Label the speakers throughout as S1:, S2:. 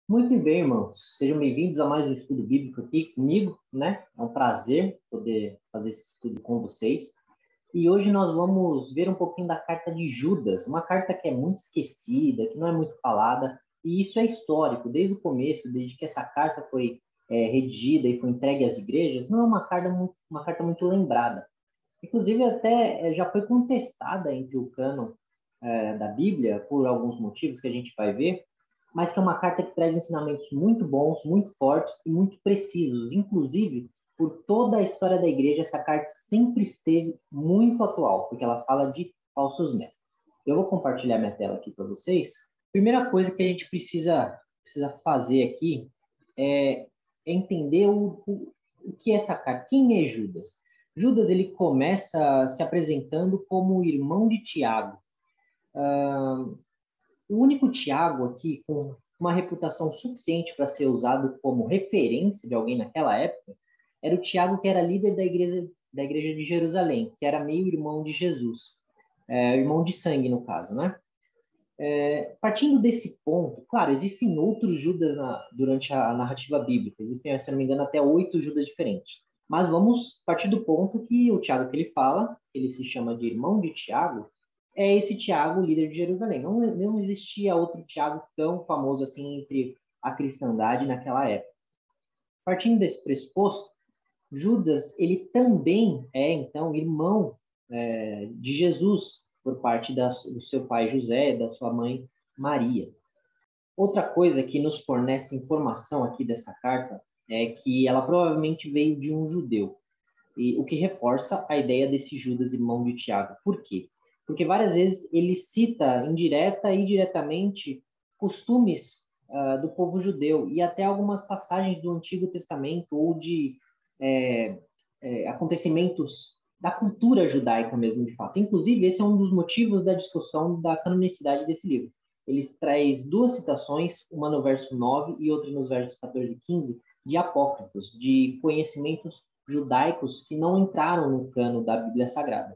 S1: Muito bem, irmãos. Sejam bem-vindos a mais um estudo bíblico aqui comigo, né? É um prazer poder fazer esse estudo com vocês. E hoje nós vamos ver um pouquinho da carta de Judas, uma carta que é muito esquecida, que não é muito falada, e isso é histórico, desde o começo, desde que essa carta foi redigida e foi entregue às igrejas, não é uma carta muito lembrada. Inclusive, até já foi contestada entre o cânon da Bíblia, por alguns motivos que a gente vai ver, mas que é uma carta que traz ensinamentos muito bons, muito fortes e muito precisos. Inclusive, por toda a história da igreja, essa carta sempre esteve muito atual, porque ela fala de falsos mestres. Eu vou compartilhar minha tela aqui para vocês. Primeira coisa que a gente precisa fazer aqui é entender o que é essa carta. Quem é Judas? Judas ele começa se apresentando como irmão de Tiago. O único Tiago aqui com uma reputação suficiente para ser usado como referência de alguém naquela época era o Tiago que era líder da igreja de Jerusalém, que era meio irmão de Jesus, irmão de sangue no caso, né? Partindo desse ponto, claro, existem outros Judas durante a narrativa bíblica, existem, se não me engano, até 8 Judas diferentes. Mas vamos partir do ponto que o Tiago que ele fala, ele se chama de irmão de Tiago, é esse Tiago, líder de Jerusalém. Não existia outro Tiago tão famoso assim entre a cristandade naquela época. Partindo desse pressuposto, Judas, ele também é, então, irmão de Jesus, por parte do seu pai José e da sua mãe Maria. Outra coisa que nos fornece informação aqui dessa carta é que ela provavelmente veio de um judeu, e o que reforça a ideia desse Judas, irmão de Tiago. Por quê? Porque várias vezes ele cita indireta e diretamente costumes do povo judeu e até algumas passagens do Antigo Testamento ou de acontecimentos da cultura judaica mesmo, de fato. Inclusive, esse é um dos motivos da discussão da canonicidade desse livro. Ele traz duas citações, uma no verso 9 e outra nos versos 14 e 15, de apócrifos, de conhecimentos judaicos que não entraram no cano da Bíblia Sagrada.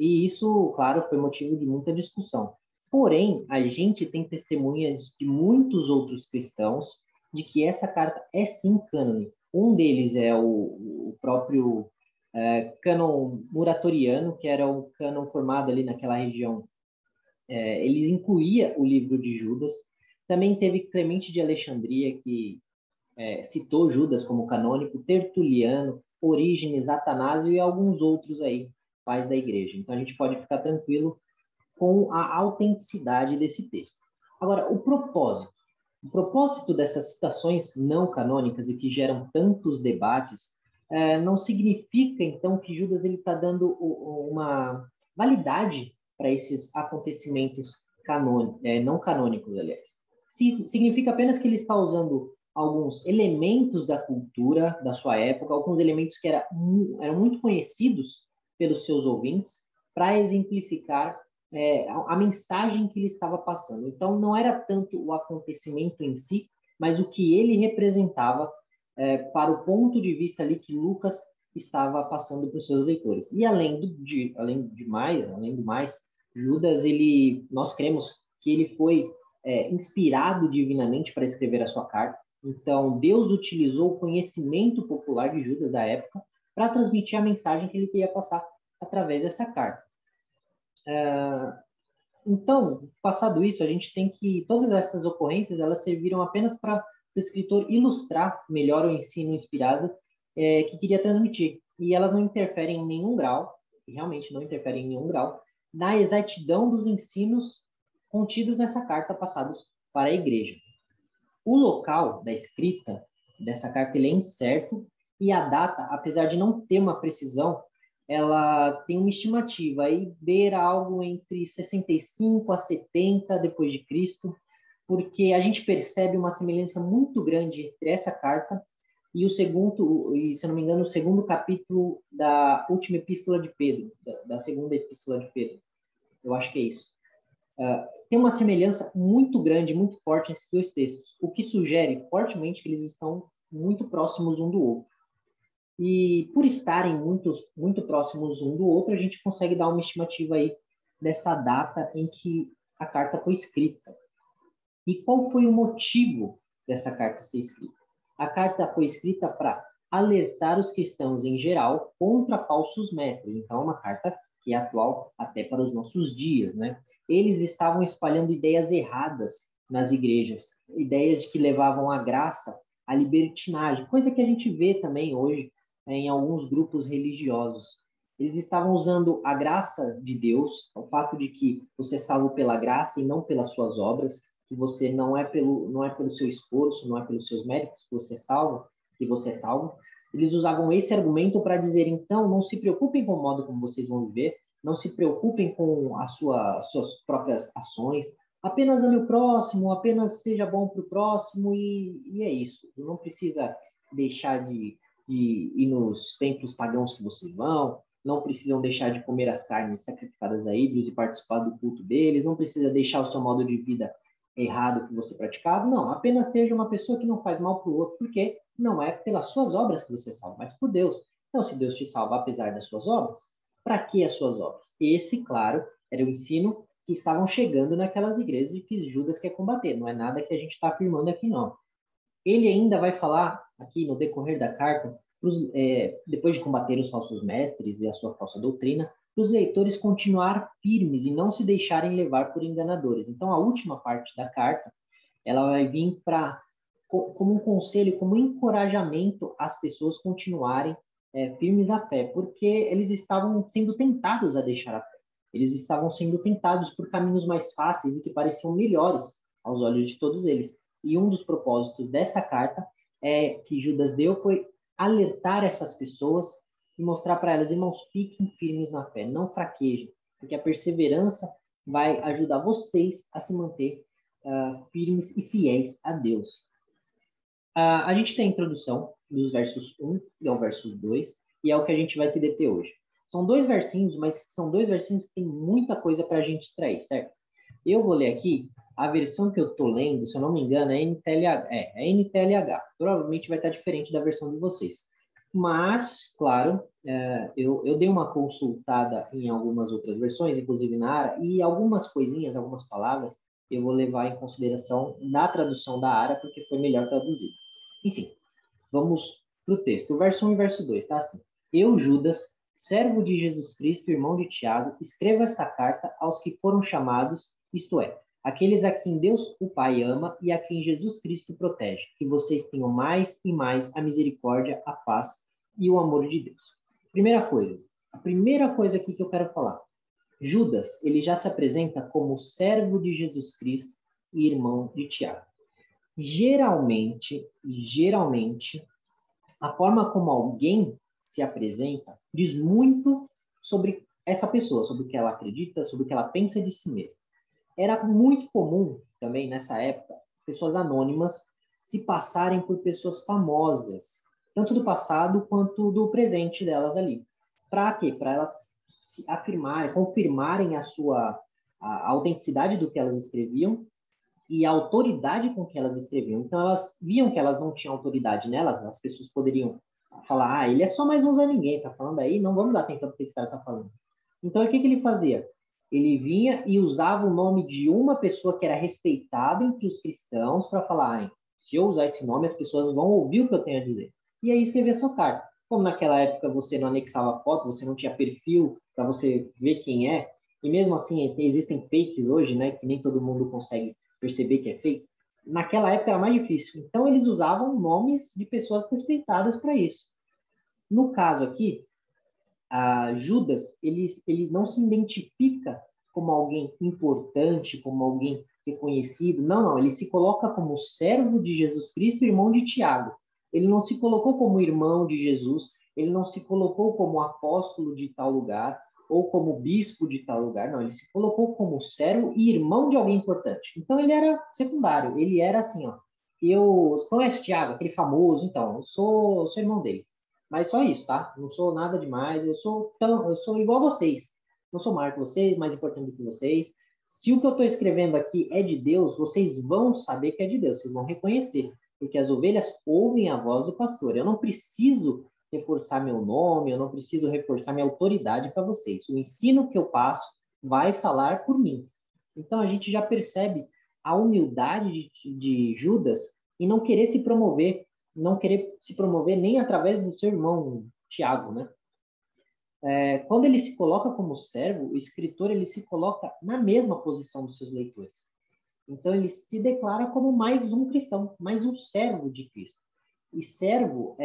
S1: E isso, claro, foi motivo de muita discussão. Porém, a gente tem testemunhas de muitos outros cristãos de que essa carta é sim cânone. Um deles é o próprio cânon muratoriano, que era um cânon formado ali naquela região. Eles incluía o livro de Judas. Também teve Clemente de Alexandria, que citou Judas como canônico, Tertuliano, Orígenes, Atanásio e alguns outros aí, pais da igreja. Então a gente pode ficar tranquilo com a autenticidade desse texto. Agora, o propósito dessas citações não canônicas e que geram tantos debates não significa, então, que Judas está dando uma validade para esses acontecimentos não canônicos, aliás. Significa apenas que ele está usando alguns elementos da cultura da sua época, alguns elementos que eram muito conhecidos pelos seus ouvintes, para exemplificar a mensagem que ele estava passando. Então, não era tanto o acontecimento em si, mas o que ele representava para o ponto de vista ali que Lucas estava passando para os seus leitores. E além do mais, Judas, nós cremos que ele foi inspirado divinamente para escrever a sua carta. Então, Deus utilizou o conhecimento popular de Judas da época para transmitir a mensagem que ele queria passar através dessa carta. Então, passado isso, a gente tem que todas essas ocorrências elas serviram apenas para o escritor ilustrar melhor o ensino inspirado que queria transmitir, e elas não interferem em nenhum grau, realmente não interferem em nenhum grau, na exatidão dos ensinos contidos nessa carta passados para a igreja. O local da escrita dessa carta ele é incerto e a data, apesar de não ter uma precisão, ela tem uma estimativa aí beira algo entre 65 a 70 depois de Cristo, porque a gente percebe uma semelhança muito grande entre essa carta e o segundo, e se não me engano, o segundo capítulo da última epístola de Pedro, da segunda epístola de Pedro. Eu acho que é isso. Tem uma semelhança muito grande, muito forte nesses dois textos, o que sugere fortemente que eles estão muito próximos um do outro. E por estarem muito próximos um do outro, a gente consegue dar uma estimativa aí dessa data em que a carta foi escrita. E qual foi o motivo para essa carta ser escrita. A carta foi escrita para alertar os cristãos em geral contra falsos mestres. Então, é uma carta que é atual até para os nossos dias, né? Eles estavam espalhando ideias erradas nas igrejas, ideias que levavam a graça à libertinagem, coisa que a gente vê também hoje em alguns grupos religiosos. Eles estavam usando a graça de Deus, o fato de que você é salvo pela graça e não pelas suas obras, que você não é pelo seu esforço, não é pelos seus méritos que você é salvo, que você é salvo. Eles usavam esse argumento para dizer, então, não se preocupem com o modo como vocês vão viver, não se preocupem com suas próprias ações, apenas ame o próximo, apenas seja bom para o próximo e é isso. Não precisa deixar de ir nos templos pagãos que vocês vão, não precisam deixar de comer as carnes sacrificadas a ídolos e participar do culto deles, não precisa deixar o seu modo de vida errado que você praticava, não, apenas seja uma pessoa que não faz mal para o outro, porque não é pelas suas obras que você salva, mas por Deus. Então, se Deus te salva apesar das suas obras, para que as suas obras? Esse, claro, era o ensino que estavam chegando naquelas igrejas e que Judas quer combater, não é nada que a gente está afirmando aqui, não. Ele ainda vai falar aqui no decorrer da carta, depois de combater os falsos mestres e a sua falsa doutrina, para os leitores continuar firmes e não se deixarem levar por enganadores. Então, a última parte da carta, ela vai vir como um conselho, como um encorajamento às pessoas continuarem firmes na fé, porque eles estavam sendo tentados a deixar a fé. Eles estavam sendo tentados por caminhos mais fáceis e que pareciam melhores aos olhos de todos eles. E um dos propósitos desta carta que Judas deu foi alertar essas pessoas e mostrar para elas, irmãos, fiquem firmes na fé, não fraquejem, porque a perseverança vai ajudar vocês a se manter firmes e fiéis a Deus. A gente tem a introdução dos versos 1 ao verso 2, e é o que a gente vai se deter hoje. São 2 versinhos, mas são 2 versinhos que tem muita coisa para a gente extrair, certo? Eu vou ler aqui a versão que eu estou lendo, se eu não me engano, é NTLH. Provavelmente vai estar diferente da versão de vocês. Mas, claro, eu dei uma consultada em algumas outras versões, inclusive na ARA, e algumas coisinhas, algumas palavras, eu vou levar em consideração na tradução da ARA, porque foi melhor traduzido. Enfim, vamos para o texto. O verso 1 e verso 2, tá assim. Eu, Judas, servo de Jesus Cristo, irmão de Tiago, escrevo esta carta aos que foram chamados, isto é, aqueles a quem Deus, o Pai, ama e a quem Jesus Cristo protege, que vocês tenham mais e mais a misericórdia, a paz e o amor de Deus. A primeira coisa aqui que eu quero falar. Judas, ele já se apresenta como servo de Jesus Cristo e irmão de Tiago. Geralmente, a forma como alguém se apresenta diz muito sobre essa pessoa, sobre o que ela acredita, sobre o que ela pensa de si mesma. Era muito comum também nessa época pessoas anônimas se passarem por pessoas famosas, tanto do passado quanto do presente delas ali. Para quê? Para elas se afirmarem, confirmarem a autenticidade do que elas escreviam e a autoridade com que elas escreviam. Então, elas viam que elas não tinham autoridade nelas, as pessoas poderiam falar, ele é só mais um Zé Ninguém, tá falando aí, não vamos dar atenção para o que esse cara tá falando. Então, o que ele fazia? Ele vinha e usava o nome de uma pessoa que era respeitada entre os cristãos para falar, se eu usar esse nome, as pessoas vão ouvir o que eu tenho a dizer. E aí escrever sua carta. Como naquela época você não anexava foto, você não tinha perfil para você ver quem é, e mesmo assim existem fakes hoje, né, que nem todo mundo consegue perceber que é fake. Naquela época era mais difícil. Então eles usavam nomes de pessoas respeitadas para isso. No caso aqui, Judas, ele não se identifica como alguém importante, como alguém reconhecido. Não, ele se coloca como servo de Jesus Cristo, irmão de Tiago. Ele não se colocou como irmão de Jesus, ele não se colocou como apóstolo de tal lugar, ou como bispo de tal lugar, não, ele se colocou como servo e irmão de alguém importante. Então ele era secundário, ele era assim, ó. Você conhece o Tiago, aquele famoso, então, eu sou irmão dele. Mas só isso, tá? Não sou nada demais, eu sou igual a vocês. Não sou maior que vocês, mais importante do que vocês. Se o que eu estou escrevendo aqui é de Deus, vocês vão saber que é de Deus, vocês vão reconhecer, porque as ovelhas ouvem a voz do pastor. Eu não preciso reforçar meu nome, eu não preciso reforçar minha autoridade para vocês. O ensino que eu passo vai falar por mim. Então a gente já percebe a humildade de Judas e não querer se promover, nem através do seu irmão Tiago, né? Quando ele se coloca como servo, o escritor ele se coloca na mesma posição dos seus leitores. Então ele se declara como mais um cristão, mais um servo de Cristo. E servo,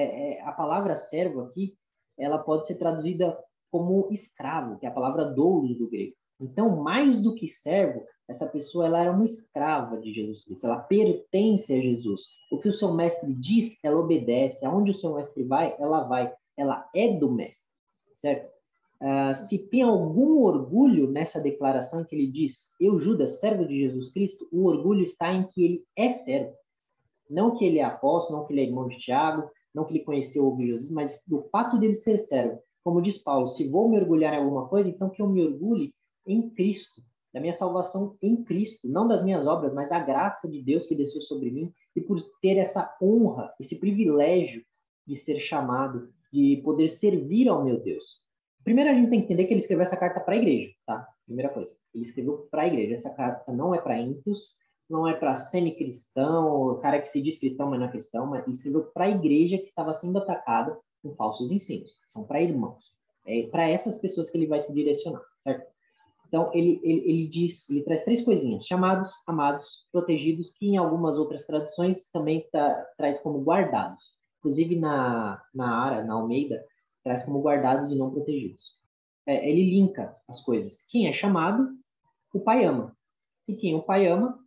S1: a palavra servo aqui, ela pode ser traduzida como escravo, que é a palavra doulos do grego. Então, mais do que servo, essa pessoa ela era uma escrava de Jesus Cristo. Ela pertence a Jesus. O que o seu mestre diz, ela obedece. Aonde o seu mestre vai, ela vai. Ela é do mestre, certo? Se tem algum orgulho nessa declaração em que ele diz, eu, Judas, servo de Jesus Cristo, o orgulho está em que ele é servo. Não que ele é apóstolo, não que ele é irmão de Tiago, não que ele conheceu o Jesus, mas do fato dele ser servo. Como diz Paulo, se vou me orgulhar em alguma coisa, então que eu me orgulhe em Cristo, da minha salvação em Cristo, não das minhas obras, mas da graça de Deus que desceu sobre mim, e por ter essa honra, esse privilégio de ser chamado, de poder servir ao meu Deus. Primeiro a gente tem que entender que ele escreveu essa carta para a igreja, tá? Primeira coisa, ele escreveu para a igreja. Essa carta não é para ímpios, não é para semi-cristão, o cara que se diz cristão, mas não é cristão, mas ele escreveu para a igreja que estava sendo atacada com falsos ensinos. São para irmãos. É para essas pessoas que ele vai se direcionar, certo? Então, ele traz três coisinhas: chamados, amados, protegidos, que em algumas outras traduções também traz como guardados. Inclusive, na Almeida, traz como guardados e não protegidos. Ele linka as coisas. Quem é chamado, o Pai ama. E quem o Pai ama,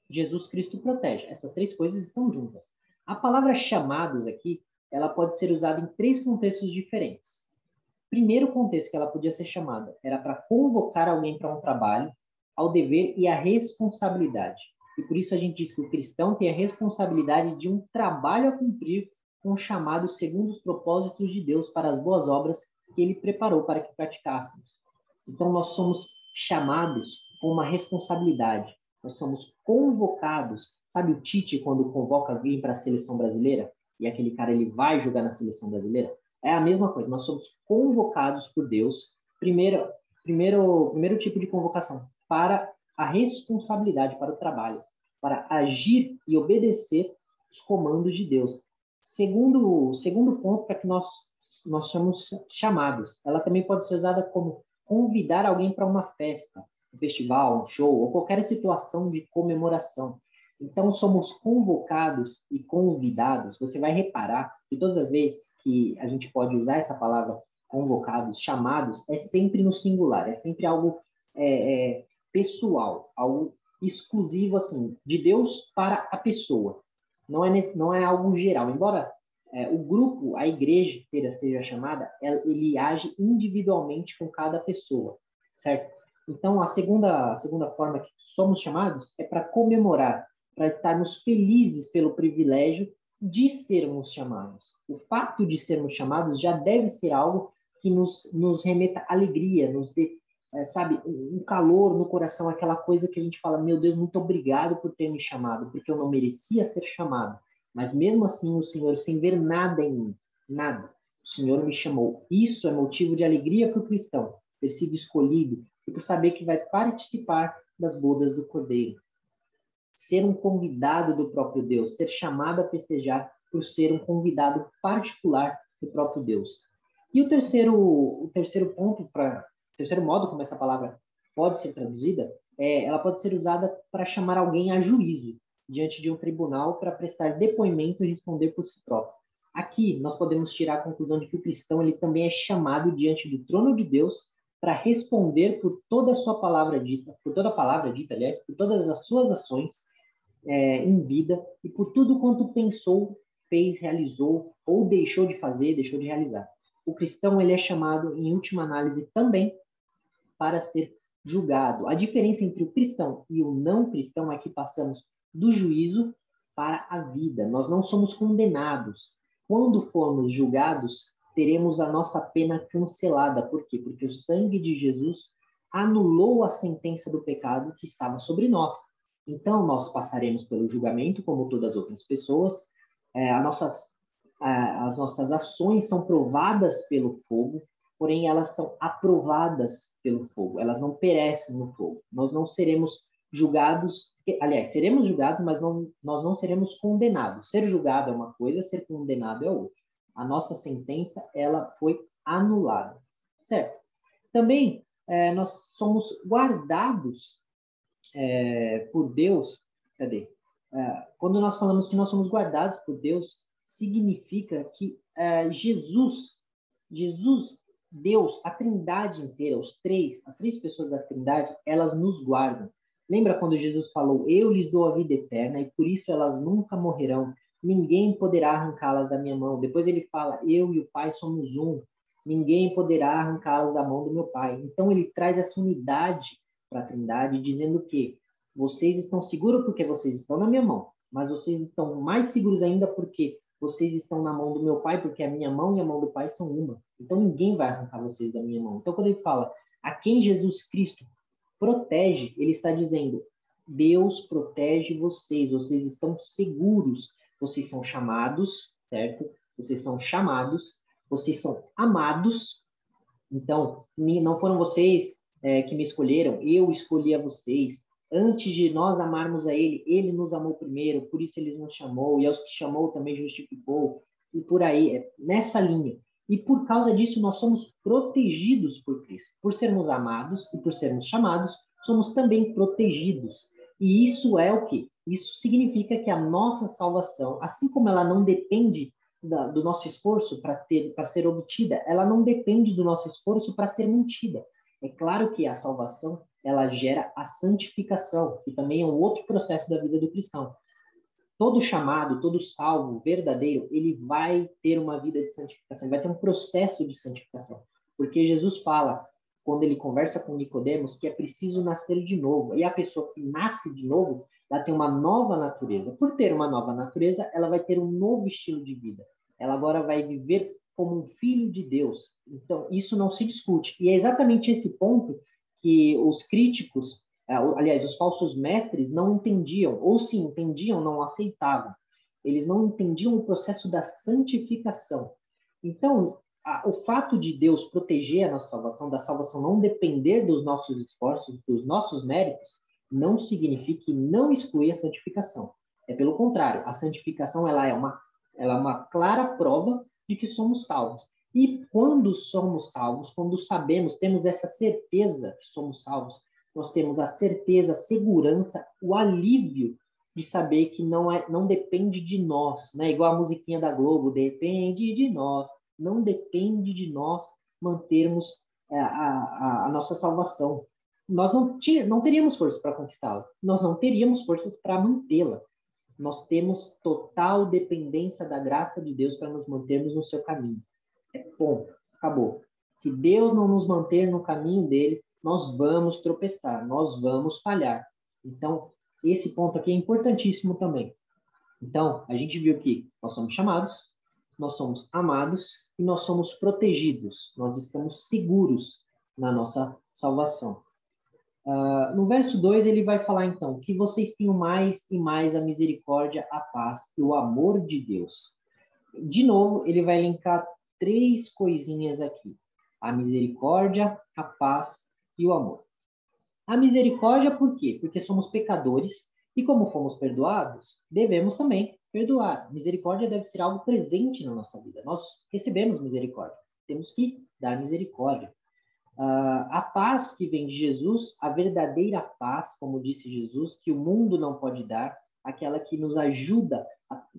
S1: Jesus Cristo protege. Essas três coisas estão juntas. A palavra chamados aqui, ela pode ser usada em três contextos diferentes. Primeiro contexto que ela podia ser chamada era para convocar alguém para um trabalho, ao dever e à responsabilidade. E por isso a gente diz que o cristão tem a responsabilidade de um trabalho a cumprir com o chamado segundo os propósitos de Deus para as boas obras que ele preparou para que praticássemos. Então nós somos chamados com uma responsabilidade. Nós somos convocados. Sabe o Tite quando convoca alguém para a seleção brasileira? E aquele cara ele vai jogar na seleção brasileira? É a mesma coisa. Nós somos convocados por Deus. Primeiro tipo de convocação para a responsabilidade, para o trabalho, para agir e obedecer os comandos de Deus. Segundo ponto para que nós somos chamados. Ela também pode ser usada como convidar alguém para uma festa, um festival, um show, ou qualquer situação de comemoração. Então, somos convocados e convidados. Você vai reparar que todas as vezes que a gente pode usar essa palavra convocados, chamados, é sempre no singular, é sempre algo pessoal, algo exclusivo, assim, de Deus para a pessoa. Não é algo geral. Embora o grupo, a igreja inteira seja chamada, ele age individualmente com cada pessoa, certo? Então, a segunda forma que somos chamados é para comemorar, para estarmos felizes pelo privilégio de sermos chamados. O fato de sermos chamados já deve ser algo que nos remeta alegria, nos dê, sabe, um calor no coração, aquela coisa que a gente fala, meu Deus, muito obrigado por ter me chamado, porque eu não merecia ser chamado. Mas mesmo assim, o Senhor, sem ver nada em mim, nada, o Senhor me chamou. Isso é motivo de alegria para o cristão, ter sido escolhido e por saber que vai participar das bodas do Cordeiro. Ser um convidado do próprio Deus, ser chamado a festejar por ser um convidado particular do próprio Deus. E o terceiro modo como essa palavra pode ser traduzida, ela pode ser usada para chamar alguém a juízo diante de um tribunal para prestar depoimento e responder por si próprio. Aqui nós podemos tirar a conclusão de que o cristão ele também é chamado diante do trono de Deus para responder por toda a sua palavra dita, por toda a palavra dita, aliás, por todas as suas ações em vida e por tudo quanto pensou, fez, realizou ou deixou de fazer, deixou de realizar. O cristão ele é chamado, em última análise, também para ser julgado. A diferença entre o cristão e o não cristão é que passamos do juízo para a vida. Nós não somos condenados. Quando formos julgados, teremos a nossa pena cancelada. Por quê? Porque o sangue de Jesus anulou a sentença do pecado que estava sobre nós. Então, nós passaremos pelo julgamento, como todas as outras pessoas. As nossas ações são provadas pelo fogo, porém elas são aprovadas pelo fogo. Elas não perecem no fogo. Nós não seremos julgados, aliás, seremos julgados, mas nós não seremos condenados. Ser julgado é uma coisa, ser condenado é outra. A nossa sentença, ela foi anulada, certo? Também, nós somos guardados por Deus. Cadê? Quando nós falamos que nós somos guardados por Deus, significa que Jesus, Deus, a Trindade inteira, as três pessoas da Trindade, elas nos guardam. Lembra quando Jesus falou, eu lhes dou a vida eterna e por isso elas nunca morrerão, ninguém poderá arrancá-las da minha mão. Depois ele fala, eu e o Pai somos um, ninguém poderá arrancá-las da mão do meu Pai. Então ele traz essa unidade para a Trindade, dizendo que vocês estão seguros porque vocês estão na minha mão, mas vocês estão mais seguros ainda porque vocês estão na mão do meu Pai, porque a minha mão e a mão do Pai são uma. Então ninguém vai arrancar vocês da minha mão. Então quando ele fala a quem Jesus Cristo protege, ele está dizendo, Deus protege vocês, vocês estão seguros, vocês são chamados, certo? Vocês são chamados, vocês são amados. Então, não foram vocês que me escolheram, eu escolhi a vocês. Antes de nós amarmos a ele, ele nos amou primeiro, por isso ele nos chamou, e aos que chamou também justificou, e por aí, nessa linha. E por causa disso, nós somos protegidos por Cristo. Por sermos amados e por sermos chamados, somos também protegidos. E isso é o quê? Isso significa que a nossa salvação, assim como ela não depende do nosso esforço para ser obtida, ela não depende do nosso esforço para ser mantida. É claro que a salvação, ela gera a santificação, que também é um outro processo da vida do cristão. Todo chamado, todo salvo verdadeiro, ele vai ter uma vida de santificação, ele vai ter um processo de santificação. Porque Jesus fala, quando ele conversa com Nicodemos, que é preciso nascer de novo. E a pessoa que nasce de novo, ela tem uma nova natureza. Por ter uma nova natureza, ela vai ter um novo estilo de vida. Ela agora vai viver como um filho de Deus. Então, isso não se discute. E é exatamente esse ponto que os críticos, aliás, os falsos mestres não entendiam, ou se entendiam, não aceitavam. Eles não entendiam o processo da santificação. Então, o fato de Deus proteger a nossa salvação, da salvação não depender dos nossos esforços, dos nossos méritos, não significa que não exclui a santificação. É pelo contrário, a santificação ela é uma clara prova de que somos salvos. E quando somos salvos, quando sabemos, temos essa certeza que somos salvos, nós temos a certeza, a segurança, o alívio de saber que não depende de nós, né? Igual a musiquinha da Globo, depende de nós. Não depende de nós mantermos a nossa salvação. Nós não teríamos forças para conquistá-la. Nós não teríamos forças para mantê-la. Nós temos total dependência da graça de Deus para nos mantermos no seu caminho. Ponto. Acabou. Se Deus não nos manter no caminho dele, nós vamos tropeçar, nós vamos falhar. Então, esse ponto aqui é importantíssimo também. Então, a gente viu que nós somos chamados, nós somos amados e nós somos protegidos. Nós estamos seguros na nossa salvação. No verso 2, ele vai falar, então, que vocês tenham mais e mais a misericórdia, a paz e o amor de Deus. De novo, ele vai linkar 3 coisinhas aqui. A misericórdia, a paz e o amor. A misericórdia, por quê? Porque somos pecadores e como fomos perdoados, devemos também perdoar. Misericórdia deve ser algo presente na nossa vida. Nós recebemos misericórdia. Temos que dar misericórdia. A paz que vem de Jesus, a verdadeira paz, como disse Jesus, que o mundo não pode dar, aquela que nos ajuda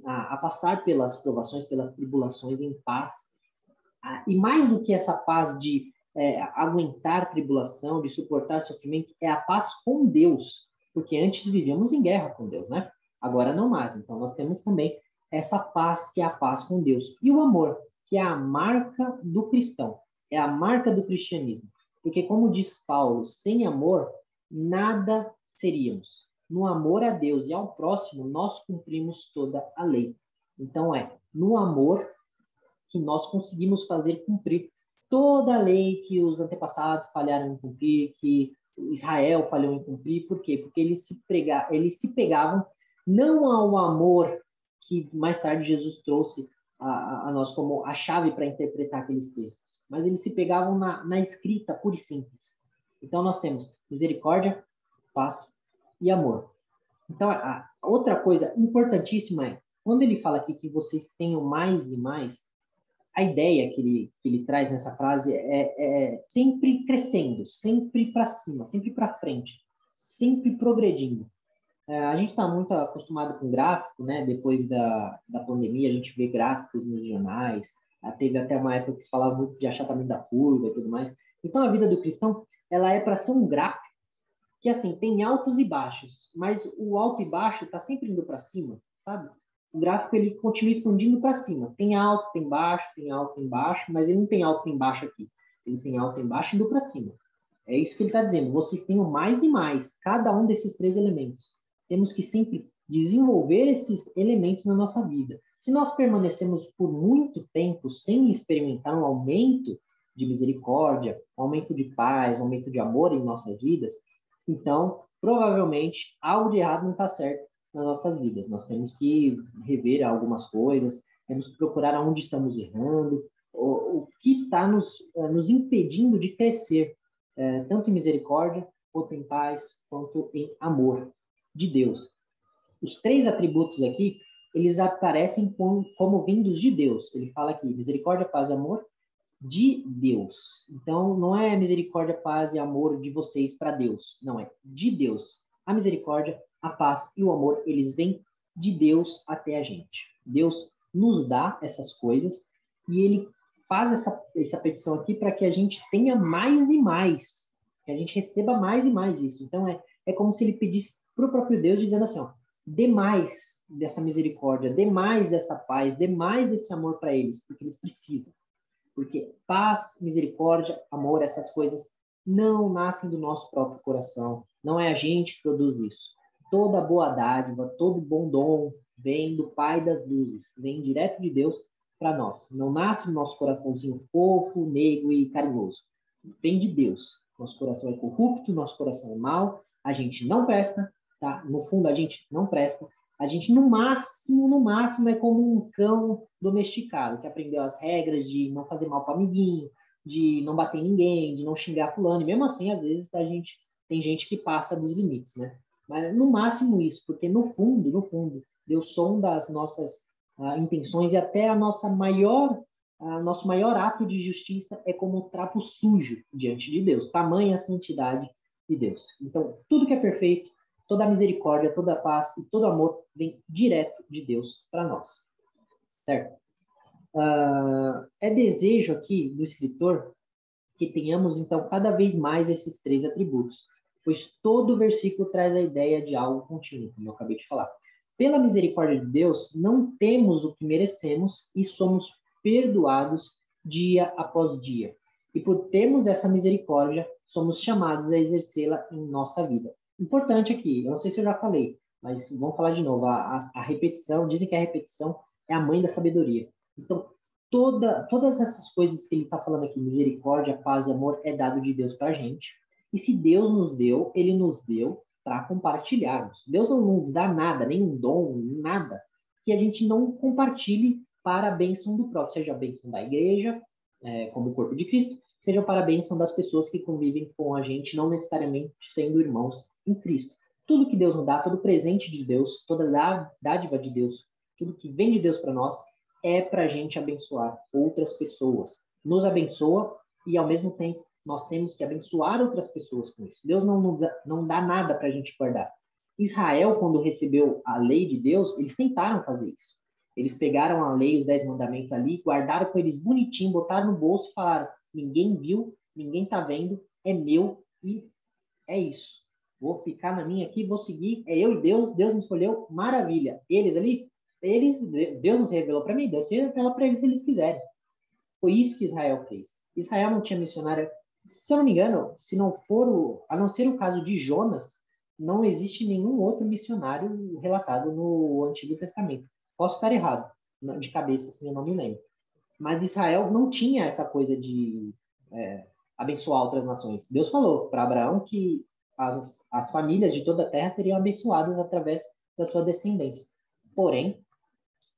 S1: a passar pelas provações, pelas tribulações em paz. E mais do que essa paz de aguentar tribulação, de suportar sofrimento, é a paz com Deus. Porque antes vivíamos em guerra com Deus, né? Agora não mais. Então nós temos também essa paz que é a paz com Deus. E o amor, que é a marca do cristão. É a marca do cristianismo. Porque, como diz Paulo, sem amor, nada seríamos. No amor a Deus e ao próximo, nós cumprimos toda a lei. Então, no amor que nós conseguimos fazer cumprir toda a lei que os antepassados falharam em cumprir, que Israel falhou em cumprir. Por quê? Porque eles se pegavam não ao amor que mais tarde Jesus trouxe a nós como a chave para interpretar aqueles textos, mas eles se pegavam na escrita pura e simples. Então nós temos misericórdia, paz e amor. Então, a outra coisa importantíssima é, quando ele fala aqui que vocês tenham mais e mais, a ideia que ele traz nessa frase é sempre crescendo, sempre para cima, sempre para frente, sempre progredindo. A gente está muito acostumado com gráfico, né? Depois da pandemia, a gente vê gráficos nos jornais. Teve até uma época que se falava muito de achatamento da curva e tudo mais. Então, a vida do cristão, ela é para ser um gráfico que, assim, tem altos e baixos, mas o alto e baixo está sempre indo para cima, sabe? O gráfico, ele continua expandindo para cima. Tem alto, tem baixo, tem alto, tem baixo, mas ele não tem alto, tem baixo aqui. Ele tem alto, tem baixo indo para cima. É isso que ele está dizendo. Vocês tenham mais e mais, cada um desses três elementos. Temos que sempre desenvolver esses elementos na nossa vida. Se nós permanecemos por muito tempo sem experimentar um aumento de misericórdia, um aumento de paz, um aumento de amor em nossas vidas, então, provavelmente, algo de errado não está certo nas nossas vidas. Nós temos que rever algumas coisas, temos que procurar onde estamos errando, o que está nos impedindo de crescer, tanto em misericórdia, quanto em paz, quanto em amor de Deus. Os três atributos aqui, eles aparecem como vindos de Deus. Ele fala aqui, misericórdia, paz e amor de Deus. Então, não é misericórdia, paz e amor de vocês para Deus. Não, é de Deus. A misericórdia, a paz e o amor, eles vêm de Deus até a gente. Deus nos dá essas coisas e ele faz essa petição aqui para que a gente tenha mais e mais, que a gente receba mais e mais disso. Então, é como se ele pedisse para o próprio Deus, dizendo assim, ó, dê mais dessa misericórdia, dê mais dessa paz, dê mais desse amor para eles, porque eles precisam. Porque paz, misericórdia, amor, essas coisas não nascem do nosso próprio coração. Não é a gente que produz isso. Toda boa dádiva, todo bom dom vem do Pai das luzes, vem direto de Deus para nós. Não nasce no nosso coraçãozinho fofo, meigo e carinhoso. Vem de Deus. Nosso coração é corrupto, nosso coração é mau, a gente não presta, tá? No fundo, a gente não presta. A gente, no máximo, é como um cão domesticado, que aprendeu as regras de não fazer mal para amiguinho, de não bater em ninguém, de não xingar fulano. E mesmo assim, às vezes, a gente tem gente que passa dos limites, né? Mas no máximo isso, porque no fundo, Deus sonda as nossas intenções e até nosso maior ato de justiça é como um trapo sujo diante de Deus. Tamanha a santidade de Deus. Então, tudo que é perfeito, toda a misericórdia, toda a paz e todo amor vem direto de Deus para nós. Certo? É desejo aqui do escritor que tenhamos, então, cada vez mais esses três atributos, pois todo versículo traz a ideia de algo contínuo, como eu acabei de falar. Pela misericórdia de Deus, não temos o que merecemos e somos perdoados dia após dia. E por termos essa misericórdia, somos chamados a exercê-la em nossa vida. Importante aqui, eu não sei se eu já falei, mas vamos falar de novo. A repetição, dizem que a repetição é a mãe da sabedoria. Então, todas essas coisas que ele está falando aqui, misericórdia, paz e amor, é dado de Deus para a gente. E se Deus nos deu, ele nos deu para compartilharmos. Deus não nos dá nada, nenhum dom, nada, que a gente não compartilhe para a bênção do próprio, seja a bênção da igreja, como o corpo de Cristo, seja para a bênção das pessoas que convivem com a gente, não necessariamente sendo irmãos em Cristo. Tudo que Deus nos dá, todo presente de Deus, toda dádiva de Deus, tudo que vem de Deus para nós, é para a gente abençoar outras pessoas. Nos abençoa e, ao mesmo tempo, nós temos que abençoar outras pessoas com isso. Deus não dá nada para a gente guardar. Israel, quando recebeu a lei de Deus, eles tentaram fazer isso. Eles pegaram a lei, os 10 mandamentos ali, guardaram com eles bonitinho, botaram no bolso e falaram, ninguém viu, ninguém está vendo, é meu e é isso. Vou ficar na minha aqui, vou seguir, é eu e Deus, Deus me escolheu, maravilha. Deus nos revelou para mim, Deus revela para eles se eles quiserem. Foi isso que Israel fez. Israel não tinha missionário. Se eu não me engano, se não for, a não ser o caso de Jonas, não existe nenhum outro missionário relatado no Antigo Testamento. Posso estar errado, de cabeça, assim, eu não me lembro. Mas Israel não tinha essa coisa de abençoar outras nações. Deus falou para Abraão que as famílias de toda a terra seriam abençoadas através da sua descendência. Porém,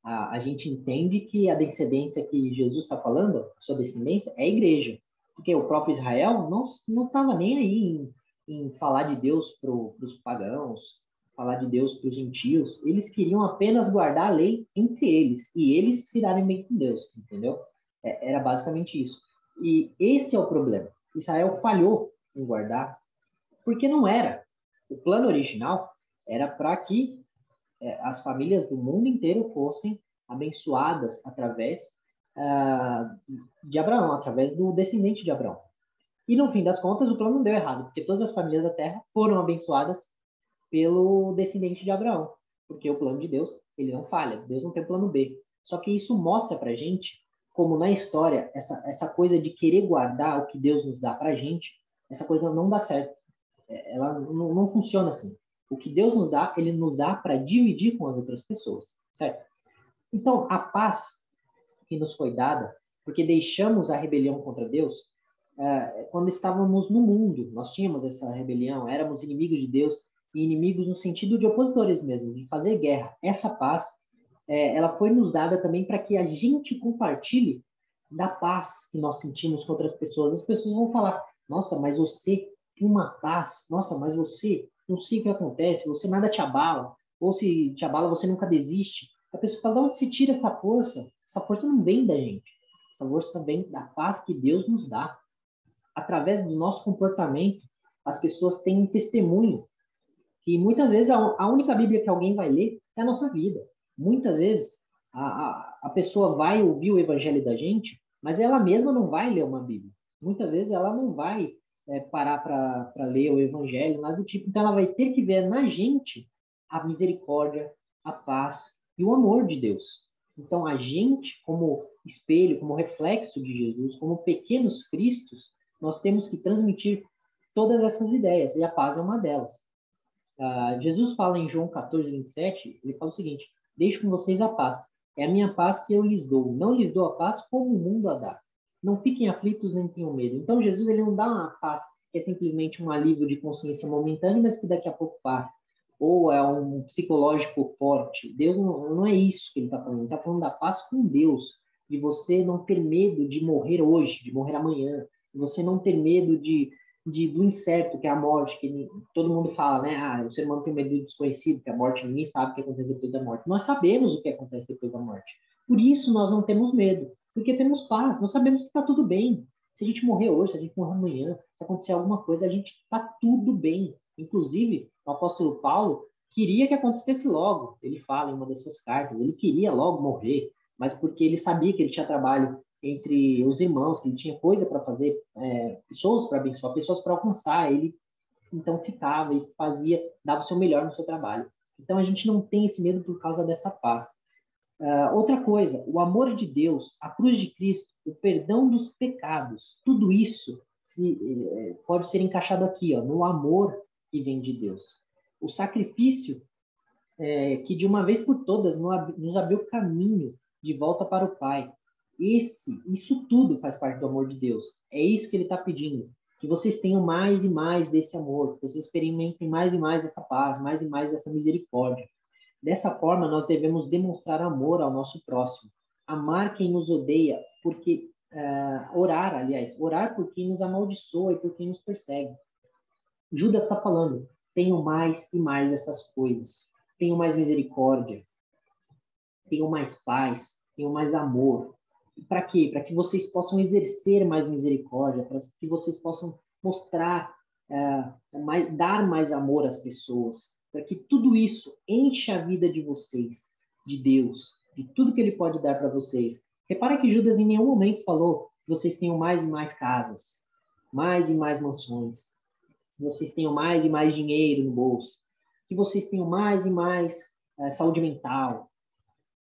S1: a gente entende que a descendência que Jesus está falando, a sua descendência, é a igreja. Porque o próprio Israel não estava nem aí em falar de Deus para os pagãos, falar de Deus para os gentios. Eles queriam apenas guardar a lei entre eles e eles se darem bem com Deus, entendeu? Era basicamente isso. E esse é o problema. Israel falhou em guardar porque não era. O plano original era para que as famílias do mundo inteiro fossem abençoadas através de Abraão, através do descendente de Abraão. E no fim das contas, o plano não deu errado, porque todas as famílias da terra foram abençoadas pelo descendente de Abraão, porque o plano de Deus, ele não falha, Deus não tem plano B. Só que isso mostra pra gente como na história, essa coisa de querer guardar o que Deus nos dá pra gente, essa coisa não dá certo. Ela não funciona assim. O que Deus nos dá, ele nos dá para dividir com as outras pessoas, certo? Então, a paz que nos foi dada, porque deixamos a rebelião contra Deus, quando estávamos no mundo, nós tínhamos essa rebelião, éramos inimigos de Deus, e inimigos no sentido de opositores mesmo, de fazer guerra. Essa paz, ela foi nos dada também para que a gente compartilhe da paz que nós sentimos com outras pessoas. As pessoas vão falar, nossa, mas você tem uma paz, nossa, mas você, não sei o que acontece, você nada te abala, ou se te abala, você nunca desiste. A pessoa fala, de onde se tira essa força? Essa força não vem da gente, essa força vem da paz que Deus nos dá. Através do nosso comportamento, as pessoas têm um testemunho que muitas vezes a única Bíblia que alguém vai ler é a nossa vida. Muitas vezes a pessoa vai ouvir o evangelho da gente, mas ela mesma não vai ler uma Bíblia. Muitas vezes ela não vai parar para ler o evangelho, nada do tipo. Então ela vai ter que ver na gente a misericórdia, a paz e o amor de Deus. Então a gente, como espelho, como reflexo de Jesus, como pequenos cristos, nós temos que transmitir todas essas ideias, e a paz é uma delas. Jesus fala em João 14, 27, ele fala o seguinte, deixo com vocês a paz, é a minha paz que eu lhes dou, não lhes dou a paz como o mundo a dá. Não fiquem aflitos nem tenham medo. Então Jesus ele não dá uma paz que é simplesmente um alívio de consciência momentâneo, mas que daqui a pouco passa. Ou é um psicológico forte. Deus não é isso que ele está falando. Ele está falando da paz com Deus, de você não ter medo de morrer hoje, de morrer amanhã, de você não ter medo do incerto, que é a morte, que todo mundo fala, né? O ser humano tem medo do desconhecido, que a morte ninguém sabe o que acontece depois da morte. Nós sabemos o que acontece depois da morte. Por isso nós não temos medo, porque temos paz, nós sabemos que está tudo bem. Se a gente morrer hoje, se a gente morrer amanhã, se acontecer alguma coisa, a gente está tudo bem. Inclusive, o apóstolo Paulo queria que acontecesse logo. Ele fala em uma das suas cartas, ele queria logo morrer, mas porque ele sabia que ele tinha trabalho entre os irmãos, que ele tinha coisa para fazer, pessoas para abençoar, pessoas para alcançar. Ele então ficava e fazia, dava o seu melhor no seu trabalho. Então a gente não tem esse medo por causa dessa paz. Outra coisa, o amor de Deus, a cruz de Cristo, o perdão dos pecados, tudo isso pode ser encaixado aqui, ó, no amor que vem de Deus. O sacrifício que de uma vez por todas nos abriu caminho de volta para o Pai. Isso tudo faz parte do amor de Deus. É isso que ele está pedindo. Que vocês tenham mais e mais desse amor, que vocês experimentem mais e mais dessa paz, mais e mais dessa misericórdia. Dessa forma, nós devemos demonstrar amor ao nosso próximo. Amar quem nos odeia, porque orar por quem nos amaldiçoa e por quem nos persegue. Judas está falando, tenham mais e mais dessas coisas. Tenham mais misericórdia, tenham mais paz, tenham mais amor. Para quê? Para que vocês possam exercer mais misericórdia, para que vocês possam mostrar, dar mais amor às pessoas, para que tudo isso encha a vida de vocês, de Deus, de tudo que Ele pode dar para vocês. Repara que Judas em nenhum momento falou que vocês tenham mais e mais casas, mais e mais mansões, que vocês tenham mais e mais dinheiro no bolso, que vocês tenham mais e mais saúde mental,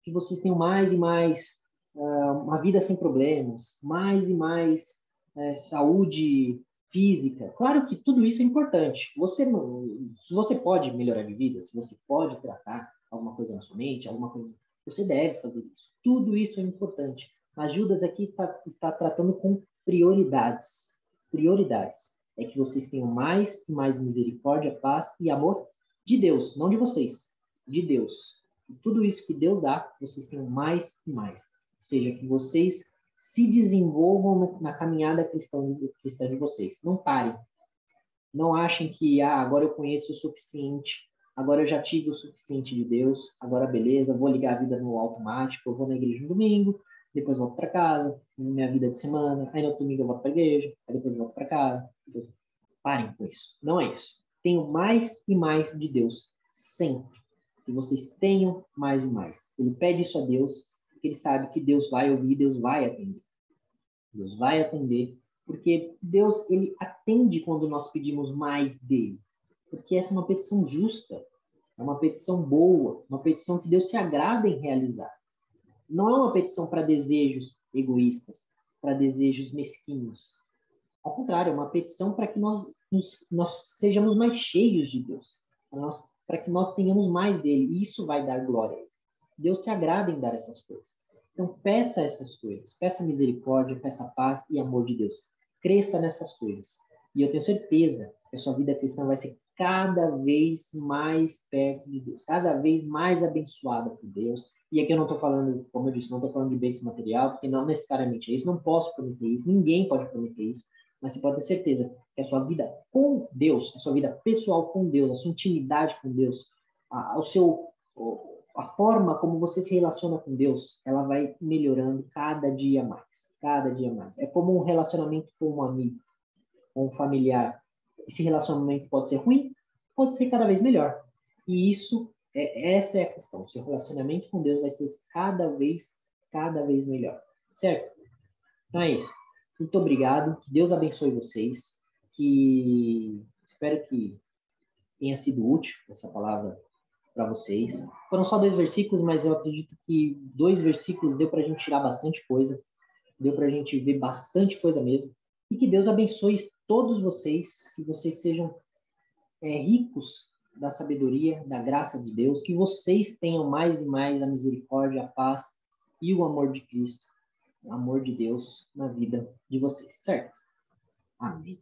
S1: que vocês tenham mais e mais uma vida sem problemas, mais e mais saúde física. Claro que tudo isso é importante. Se você pode melhorar de vida, se você pode tratar alguma coisa na sua mente, alguma coisa, você deve fazer isso. Tudo isso é importante. Mas Judas aqui está tratando com prioridades. Prioridades. É que vocês tenham mais e mais misericórdia, paz e amor de Deus, não de vocês, de Deus. E tudo isso que Deus dá, vocês tenham mais e mais. Ou seja, que vocês se desenvolvam na caminhada cristã de vocês. Não parem. Não achem que, agora eu conheço o suficiente, agora eu já tive o suficiente de Deus, agora beleza, vou ligar a vida no automático, eu vou na igreja no domingo, depois volto para casa, minha vida de semana, aí no outro domingo eu volto para a igreja, aí depois volto para casa. Depois... Parem com isso. Não é isso. Tenho mais e mais de Deus, sempre. Que vocês tenham mais e mais. Ele pede isso a Deus, porque ele sabe que Deus vai ouvir, Deus vai atender. Deus vai atender, porque Deus, ele atende quando nós pedimos mais dele. Porque essa é uma petição justa, é uma petição boa, uma petição que Deus se agrada em realizar. Não é uma petição para desejos egoístas, para desejos mesquinhos. Ao contrário, é uma petição para que nós sejamos mais cheios de Deus, para que nós tenhamos mais dele, e isso vai dar glória. Deus se agrada em dar essas coisas. Então, peça essas coisas, peça misericórdia, peça paz e amor de Deus. Cresça nessas coisas. E eu tenho certeza que a sua vida cristã vai ser cada vez mais perto de Deus, cada vez mais abençoada por Deus. E aqui eu não estou falando, como eu disse, não estou falando de bênção material, porque não necessariamente é isso, não posso prometer isso, ninguém pode prometer isso, mas você pode ter certeza que a sua vida com Deus, a sua vida pessoal com Deus, a sua intimidade com Deus, a forma como você se relaciona com Deus, ela vai melhorando cada dia mais, cada dia mais. É como um relacionamento com um amigo, com um familiar. Esse relacionamento pode ser ruim, pode ser cada vez melhor. E essa é a questão. Seu relacionamento com Deus vai ser cada vez melhor. Certo? Então é isso. Muito obrigado. Que Deus abençoe vocês. Espero que tenha sido útil essa palavra para vocês. Foram só 2 versículos, mas eu acredito que 2 versículos deu para a gente tirar bastante coisa. Deu para a gente ver bastante coisa mesmo. E que Deus abençoe todos vocês. Que vocês sejam ricos da sabedoria, da graça de Deus. Que vocês tenham mais e mais a misericórdia, a paz e o amor de Cristo. O amor de Deus na vida de vocês, certo? Amém.